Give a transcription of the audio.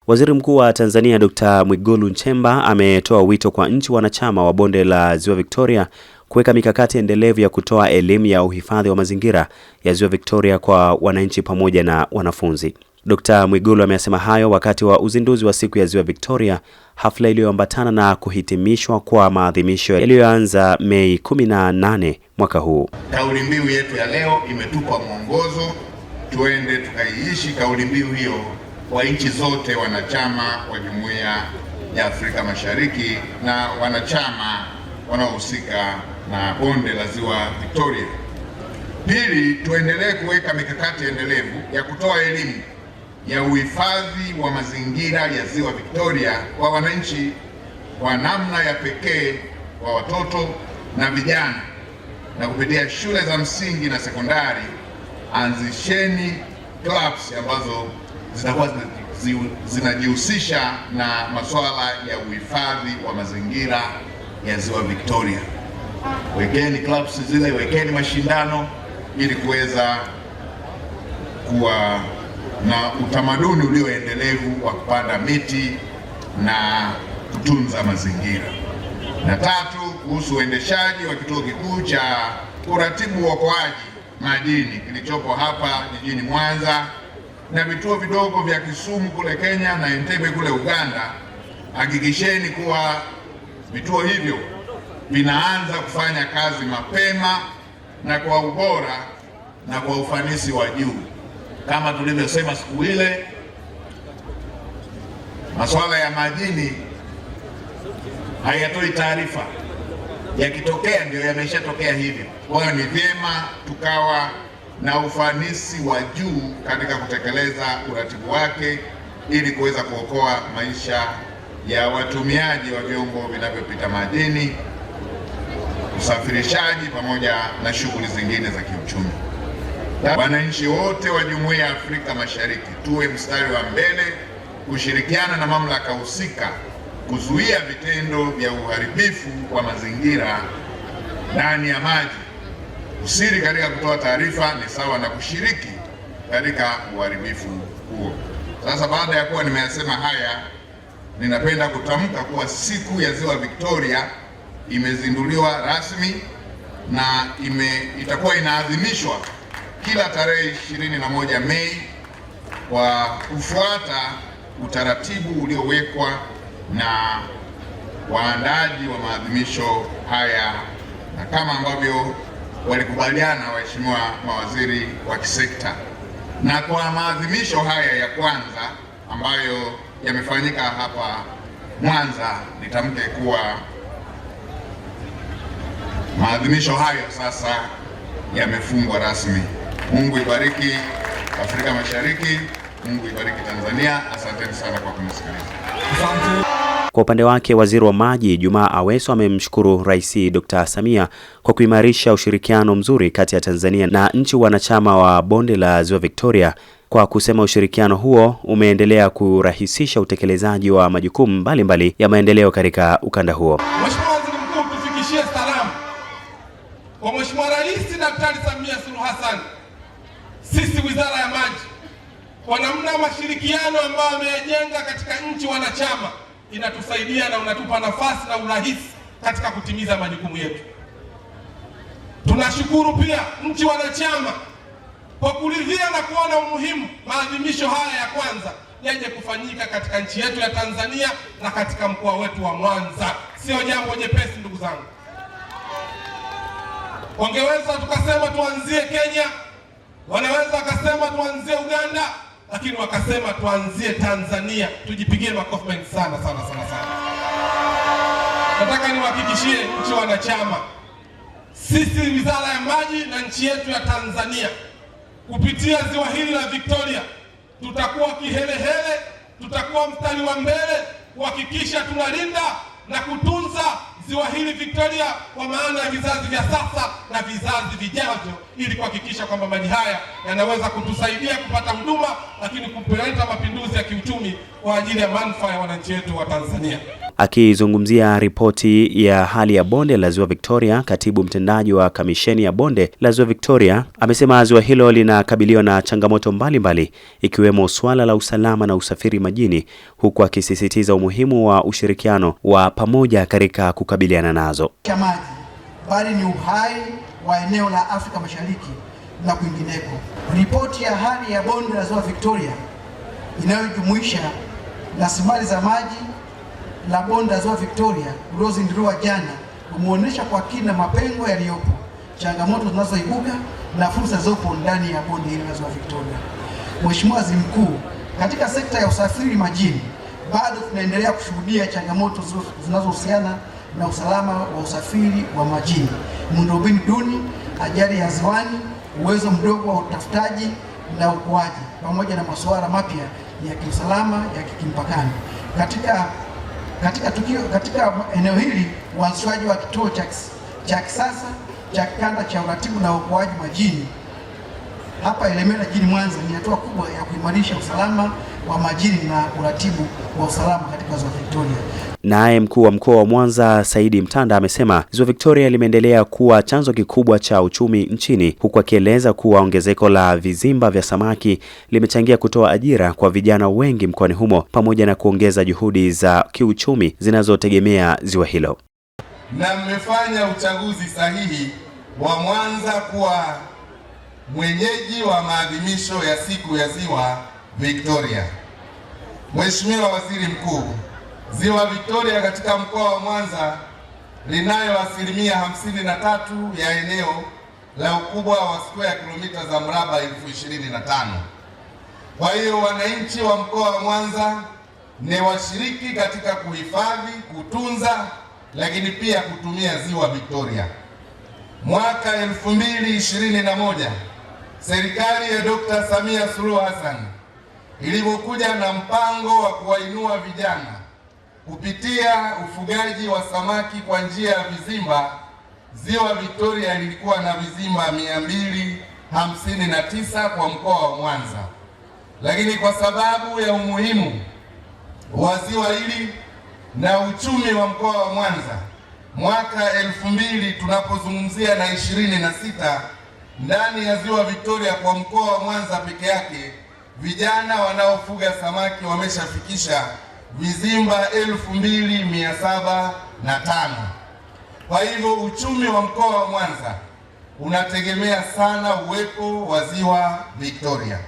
Waziri Mkuu wa Tanzania Dr. Mwigulu Nchemba ametoa wito kwa nchi wanachama wa bonde la Ziwa Victoria kuweka mikakati endelevu ya kutoa elimu ya uhifadhi wa mazingira ya Ziwa Victoria kwa wananchi pamoja na wanafunzi. Dr. Mwigulu amesema hayo wakati wa uzinduzi wa siku ya Ziwa Victoria, hafla iliyoambatana na kuhitimishwa kwa maadhimisho yaliyoanza Mei 18 mwaka huu. Kauli mbiu yetu ya leo imetupa mwongozo, tuende tukaiishi kauli mbiu hiyo kwa nchi zote wanachama wa Jumuiya ya Afrika Mashariki na wanachama wanaohusika na bonde la Ziwa Victoria. Pili, tuendelee kuweka mikakati endelevu ya kutoa elimu ya uhifadhi wa mazingira ya Ziwa Victoria kwa wananchi kwa namna ya pekee, kwa watoto na vijana, na kupitia shule za msingi na sekondari. Anzisheni clubs ambazo zitakuwa zinajihusisha na masuala ya uhifadhi wa mazingira ya Ziwa Victoria. Wekeni clubs zile, wekeni mashindano ili kuweza kuwa na utamaduni ulioendelevu wa kupanda miti na kutunza mazingira. Na tatu, kuhusu uendeshaji wa kituo kikuu cha kuratibu uokoaji majini kilichopo hapa jijini Mwanza na vituo vidogo vya Kisumu kule Kenya na Entebbe kule Uganda. Hakikisheni kuwa vituo hivyo vinaanza kufanya kazi mapema na kwa ubora na kwa ufanisi wa juu. Kama tulivyosema siku ile, masuala ya majini hayatoi taarifa, yakitokea ndio yameshatokea hivyo. Kwa hiyo ni vyema tukawa na ufanisi wa juu katika kutekeleza uratibu wake ili kuweza kuokoa maisha ya watumiaji wa vyombo vinavyopita majini, usafirishaji pamoja na shughuli zingine za kiuchumi. Wananchi wote wa Jumuiya ya Afrika Mashariki tuwe mstari wa mbele kushirikiana na mamlaka husika kuzuia vitendo vya uharibifu wa mazingira ndani ya maji. Usiri katika kutoa taarifa ni sawa na kushiriki katika uharibifu huo. Sasa baada ya kuwa nimeyasema haya, ninapenda kutamka kuwa siku ya Ziwa Victoria imezinduliwa rasmi na itakuwa inaadhimishwa kila tarehe 21 Mei kwa kufuata utaratibu uliowekwa na waandaji wa maadhimisho haya, na kama ambavyo walikubaliana waheshimiwa mawaziri wa kisekta. Na kwa maadhimisho haya ya kwanza ambayo yamefanyika hapa Mwanza, nitamke kuwa maadhimisho hayo sasa yamefungwa rasmi. Mungu ibariki Afrika Mashariki, Mungu ibariki Tanzania. Asanteni sana kwa kunisikiliza. Kwa upande wake, Waziri wa Maji Juma Aweso amemshukuru Rais Dr. Samia kwa kuimarisha ushirikiano mzuri kati ya Tanzania na nchi wanachama wa bonde la Ziwa Victoria, kwa kusema ushirikiano huo umeendelea kurahisisha utekelezaji wa majukumu mbalimbali ya maendeleo katika ukanda huo. Mheshimiwa Waziri Mkuu, tufikishie salamu kwa Mheshimiwa Rais Daktari Samia Suluhu Hassan. Sisi Wizara ya Maji kwa namna mashirikiano ambayo ameyajenga katika nchi wanachama inatusaidia na unatupa nafasi na urahisi katika kutimiza majukumu yetu. Tunashukuru pia nchi wanachama kwa kuridhia na kuona umuhimu maadhimisho haya ya kwanza yaje kufanyika katika nchi yetu ya Tanzania na katika mkoa wetu wa Mwanza. Sio jambo jepesi, ndugu zangu. Wangeweza tukasema tuanzie Kenya, wanaweza wakasema tuanzie Uganda, lakini wakasema tuanzie Tanzania. Tujipigie makofi mengi sana sana sana sana. Nataka niwahakikishie nchi wanachama, sisi Wizara ya Maji na nchi yetu ya Tanzania kupitia ziwa hili la Victoria tutakuwa kihelehele, tutakuwa mstari wa mbele kuhakikisha tunalinda na kutunza ziwa hili Victoria kwa maana ya vizazi vya sasa na vizazi vijavyo, ili kuhakikisha kwamba maji haya yanaweza kutusaidia kupata huduma, lakini kupeleka mapinduzi ya kiuchumi kwa ajili ya manufaa ya wananchi wetu wa Tanzania. Akizungumzia ripoti ya hali ya bonde la Ziwa Victoria, katibu mtendaji wa kamisheni ya bonde la Ziwa Victoria amesema ziwa hilo linakabiliwa na changamoto mbalimbali ikiwemo suala la usalama na usafiri majini, huku akisisitiza umuhimu wa ushirikiano wa pamoja katika kukabiliana nazo. Maji bali ni uhai wa eneo la Afrika Mashariki na kwingineko. Ripoti ya hali ya bonde la Ziwa Victoria inayojumuisha rasilimali za maji la bonde la Ziwa Victoria uliozinduliwa jana umeonyesha kwa kina mapengo yaliyopo, changamoto zinazoibuka na fursa zilizopo ndani ya bonde hili la Ziwa Victoria. Mheshimiwa Waziri Mkuu, katika sekta ya usafiri majini bado tunaendelea kushuhudia changamoto zinazohusiana na usalama wa usafiri wa majini, miundombinu duni, ajali ya ziwani, uwezo mdogo wa utafutaji na uokoaji, pamoja na masuala mapya ya kiusalama ya kimpakani. Katika eneo hili, uanzishwaji wa kituo cha kisasa cha kikanda cha uratibu na uokoaji majini hapa Ilemela jijini Mwanza ni hatua kubwa ya kuimarisha usalama wa majini na uratibu wa usalama katika Ziwa Victoria. Naye mkuu wa mkoa wa Mwanza Saidi Mtanda amesema Ziwa Victoria limeendelea kuwa chanzo kikubwa cha uchumi nchini, huku akieleza kuwa ongezeko la vizimba vya samaki limechangia kutoa ajira kwa vijana wengi mkoani humo pamoja na kuongeza juhudi za kiuchumi zinazotegemea ziwa hilo. Na mmefanya uchaguzi sahihi wa Mwanza kuwa mwenyeji wa maadhimisho ya siku ya Ziwa Victoria. Mheshimiwa Waziri Mkuu, Ziwa Victoria katika mkoa wa Mwanza linayo 53% ya eneo la ukubwa wa square kilomita za mraba 25,000. Kwa hiyo wananchi wa mkoa wa Mwanza ni washiriki katika kuhifadhi, kutunza, lakini pia kutumia Ziwa Victoria. Mwaka 2021 serikali ya Dr. Samia Suluhu Hassan ilipokuja na mpango wa kuwainua vijana kupitia ufugaji wa samaki kwa njia ya vizimba, Ziwa Victoria lilikuwa na vizimba 259 kwa mkoa wa Mwanza. Lakini kwa sababu ya umuhimu wa ziwa hili na uchumi wa mkoa wa Mwanza, mwaka 2000 tunapozungumzia na 26, ndani ya Ziwa Victoria kwa mkoa wa Mwanza peke yake vijana wanaofuga samaki wameshafikisha vizimba 2705. Kwa hivyo uchumi wa mkoa wa Mwanza unategemea sana uwepo wa Ziwa Victoria.